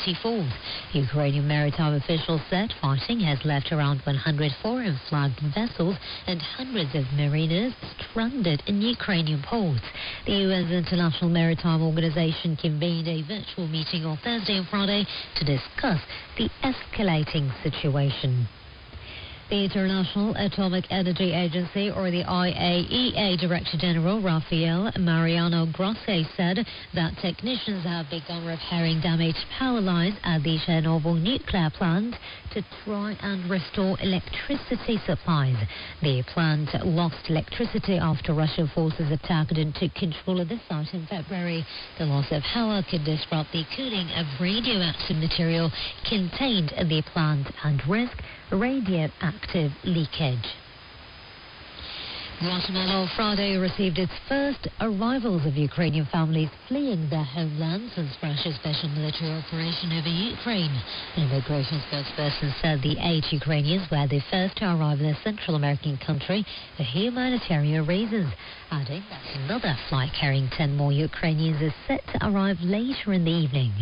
24th. Ukrainian maritime officials said fighting has left around 100 foreign flagged vessels and hundreds of mariners stranded in Ukrainian ports. The UN's International Maritime Organization convened a virtual meeting on Thursday and Friday to discuss the escalating situation. The International Atomic Energy Agency, or the IAEA Director General Rafael Mariano Grossi, said that technicians have begun repairing damaged power lines at the Chernobyl nuclear plant to try and restore electricity supplies. The plant lost electricity after Russian forces attacked and took control of the site in February. The loss of power could disrupt the cooling of radioactive material contained in the plant and risk radioactive leakage. Guatemala on Friday received its first arrivals of Ukrainian families fleeing their homeland since Russia's special military operation over Ukraine. An immigration spokesperson said the 8 Ukrainians were the first to arrive in a Central American country for humanitarian reasons, adding that another flight carrying 10 more Ukrainians is set to arrive later in the evening.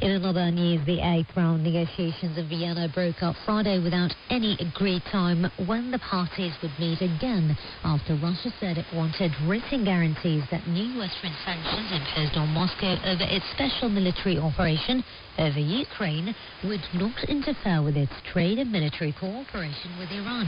In another news, the 8th round negotiations in Vienna broke up Friday without any agreed time when the parties would meet again, after Russia said it wanted written guarantees that new Western sanctions imposed on Moscow over its special military operation over Ukraine would not interfere with its trade and military cooperation with Iran.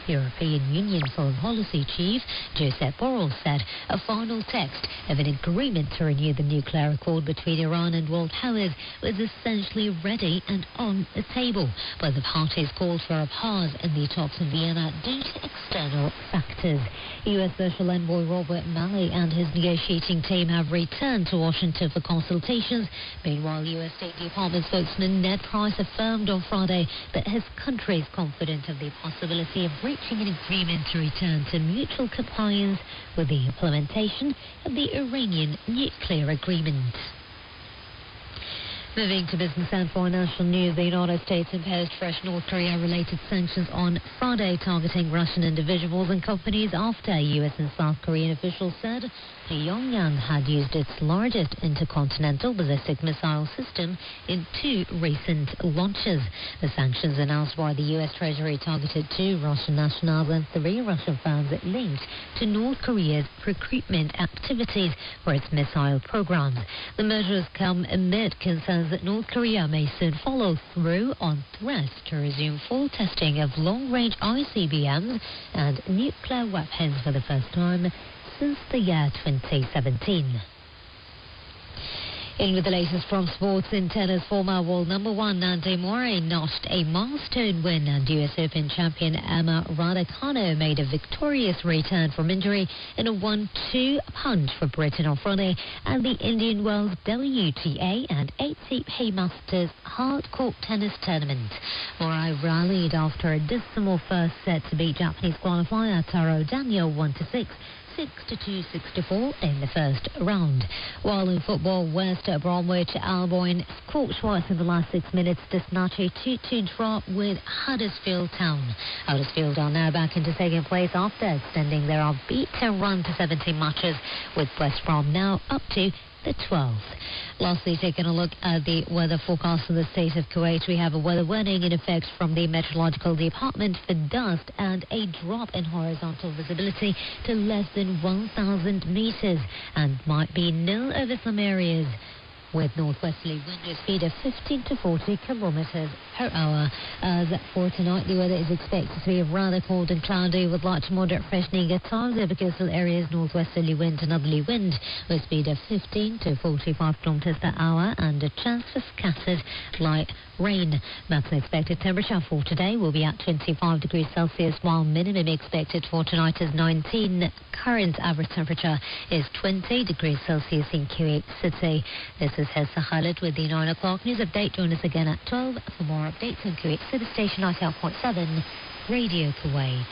European Union Foreign Policy Chief Josep Borrell said a final text of an agreement to renew the nuclear accord between Iran and world powers was essentially ready and on the table, but the parties called for a pause in the talks in Vienna due to external factors. U.S. Special Envoy Robert Malley and his negotiating team have returned to Washington for consultations. Meanwhile, U.S. State Department spokesman Ned Price affirmed on Friday that his country is confident of the possibility of reaching an agreement to return to mutual compliance with the implementation of the Iranian nuclear agreement. Moving to business and financial news, the United States imposed fresh North Korea-related sanctions on Friday targeting Russian individuals and companies after U.S. and South Korean officials said Pyongyang had used its largest intercontinental ballistic missile system in 2 recent launches. The sanctions announced by the U.S. Treasury targeted 2 Russian nationals and 3 Russian firms linked to North Korea's recruitment activities for its missile programs. The measures come amid concerns that North Korea may soon follow through on threats to resume full testing of long-range ICBMs and nuclear weapons for the first time since the year 2017. In with the latest from sports, in tennis, former world number 1 Andy Murray notched a milestone win, and US Open champion Emma Raducanu made a victorious return from injury in a 1-2 punch for Britain on Friday at the Indian Wells WTA and ATP Masters hard-court tennis tournament. Murray rallied after a dismal first set to beat Japanese qualifier Taro Daniel 1-6. 6-2, 6-4 in the first round. While in football, West Bromwich Albion scorched twice in the last 6 minutes to snatch a 2-2 draw with Huddersfield Town. Huddersfield are now back into second place after extending their unbeaten run to 17 matches, with West Brom now up to the 12th. Lastly, taking a look at the weather forecast in the state of Kuwait, we have a weather warning in effect from the Meteorological Department for dust and a drop in horizontal visibility to less than 1,000 meters and might be nil over some areas, with northwesterly wind speed of 15 to 40 kilometers per hour. As for tonight, the weather is expected to be rather cold and cloudy with light to moderate freshening at times over coastal areas, northwesterly wind and northerly wind with speed of 15 to 45 kilometers per hour and a chance for scattered light rain. Maximum expected temperature for today will be at 25 degrees Celsius, while minimum expected for tonight is 19. Current average temperature is 20 degrees Celsius in Kuwait City. This is Hessa Khalid with the 9 o'clock news update. Join us again at 12 for more updates on Kuwait City Station 98.7 Radio Kuwait.